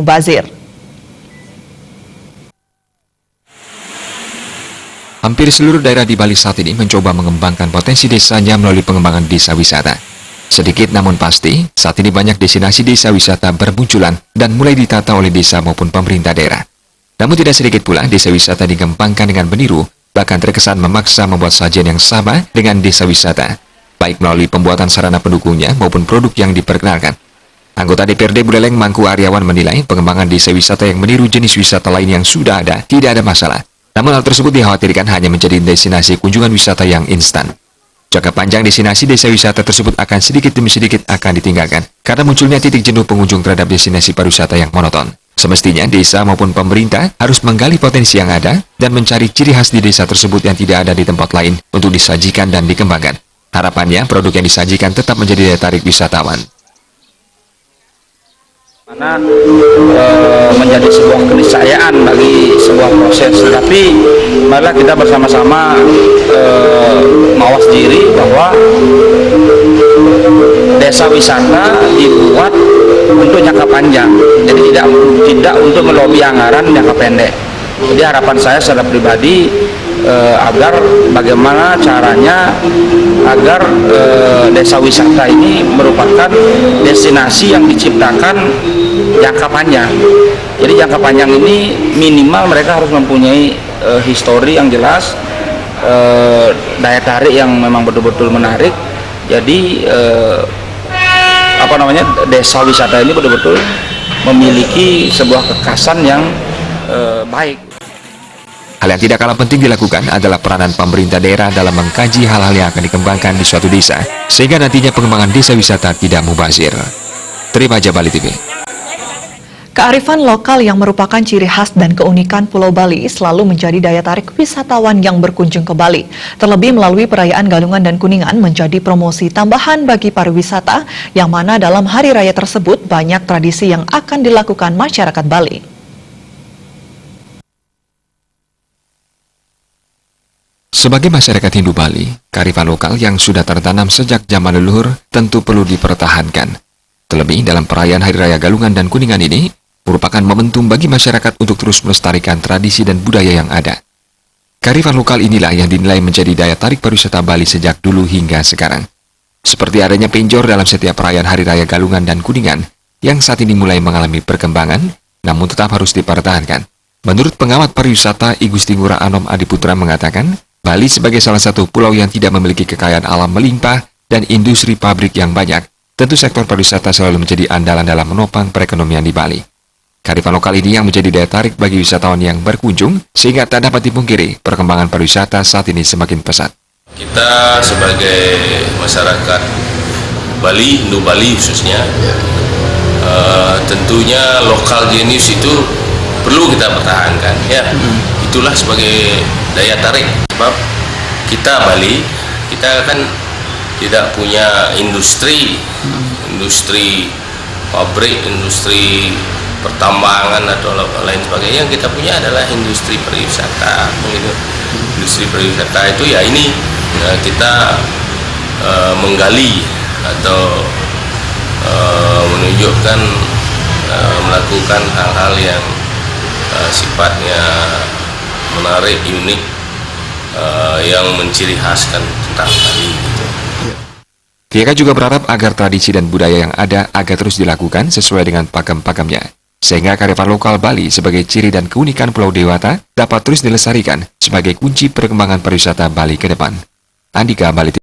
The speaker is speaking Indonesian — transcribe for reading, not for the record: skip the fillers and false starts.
mubazir. Hampir seluruh daerah di Bali saat ini mencoba mengembangkan potensi desanya melalui pengembangan desa wisata. Sedikit namun pasti, saat ini banyak destinasi desa wisata bermunculan dan mulai ditata oleh desa maupun pemerintah daerah. Namun tidak sedikit pula desa wisata dikembangkan dengan meniru, bahkan terkesan memaksa membuat sajian yang sama dengan desa wisata, baik melalui pembuatan sarana pendukungnya maupun produk yang diperkenalkan. Anggota DPRD Buleleng Mangku Aryawan menilai pengembangan desa wisata yang meniru jenis wisata lain yang sudah ada tidak ada masalah. Namun hal tersebut dikhawatirkan hanya menjadi destinasi kunjungan wisata yang instan. Jangka panjang destinasi desa wisata tersebut akan sedikit demi sedikit akan ditinggalkan karena munculnya titik jenuh pengunjung terhadap destinasi pariwisata yang monoton. Semestinya desa maupun pemerintah harus menggali potensi yang ada dan mencari ciri khas di desa tersebut yang tidak ada di tempat lain untuk disajikan dan dikembangkan. Harapannya produk yang disajikan tetap menjadi daya tarik wisatawan. Mana menjadi sebuah keniscayaan bagi sebuah proses, tetapi marilah kita bersama-sama mawas diri bahwa desa wisata dibuat untuk jangka panjang, jadi tidak untuk melobi anggaran jangka pendek. Jadi harapan saya secara pribadi agar bagaimana caranya agar desa wisata ini merupakan destinasi yang diciptakan jangka panjang. Jadi jangka panjang ini minimal mereka harus mempunyai histori yang jelas, daya tarik yang memang betul-betul menarik. Jadi desa wisata ini betul-betul memiliki sebuah kekhasan yang baik. Hal yang tidak kalah penting dilakukan adalah peranan pemerintah daerah dalam mengkaji hal-hal yang akan dikembangkan di suatu desa, sehingga nantinya pengembangan desa wisata tidak mubazir. Terima aja Bali TV. Kearifan lokal yang merupakan ciri khas dan keunikan Pulau Bali selalu menjadi daya tarik wisatawan yang berkunjung ke Bali. Terlebih melalui perayaan Galungan dan Kuningan menjadi promosi tambahan bagi pariwisata, yang mana dalam hari raya tersebut banyak tradisi yang akan dilakukan masyarakat Bali. Sebagai masyarakat Hindu Bali, kearifan lokal yang sudah tertanam sejak zaman leluhur tentu perlu dipertahankan. Terlebih dalam perayaan Hari Raya Galungan dan Kuningan ini, merupakan momentum bagi masyarakat untuk terus melestarikan tradisi dan budaya yang ada. Kearifan lokal inilah yang dinilai menjadi daya tarik pariwisata Bali sejak dulu hingga sekarang. Seperti adanya penjor dalam setiap perayaan Hari Raya Galungan dan Kuningan, yang saat ini mulai mengalami perkembangan, namun tetap harus dipertahankan. Menurut pengamat pariwisata I Gusti Ngurah Anom Adiputra mengatakan, Bali sebagai salah satu pulau yang tidak memiliki kekayaan alam melimpah dan industri pabrik yang banyak, tentu sektor pariwisata selalu menjadi andalan dalam menopang perekonomian di Bali. Kearifan lokal ini yang menjadi daya tarik bagi wisatawan yang berkunjung, sehingga tak dapat dipungkiri perkembangan pariwisata saat ini semakin pesat. Kita sebagai masyarakat Bali, Hindu Bali khususnya, tentunya lokal genius itu perlu kita pertahankan. Ya, itulah sebagai daya tarik. Sebab kita Bali, kita kan tidak punya industri pabrik, industri pertambangan atau lain sebagainya. Yang kita punya adalah industri pariwisata. Industri pariwisata itu ya ini kita menggali atau menunjukkan melakukan hal-hal yang sifatnya menarik, unik, yang menciri khaskan tentang Bali gitu. Pihaknya juga berharap agar tradisi dan budaya yang ada agar terus dilakukan sesuai dengan pakem-pakemnya, sehingga kearifan lokal Bali sebagai ciri dan keunikan Pulau Dewata dapat terus dilestarikan sebagai kunci perkembangan pariwisata Bali ke depan. Andika, Bali TV.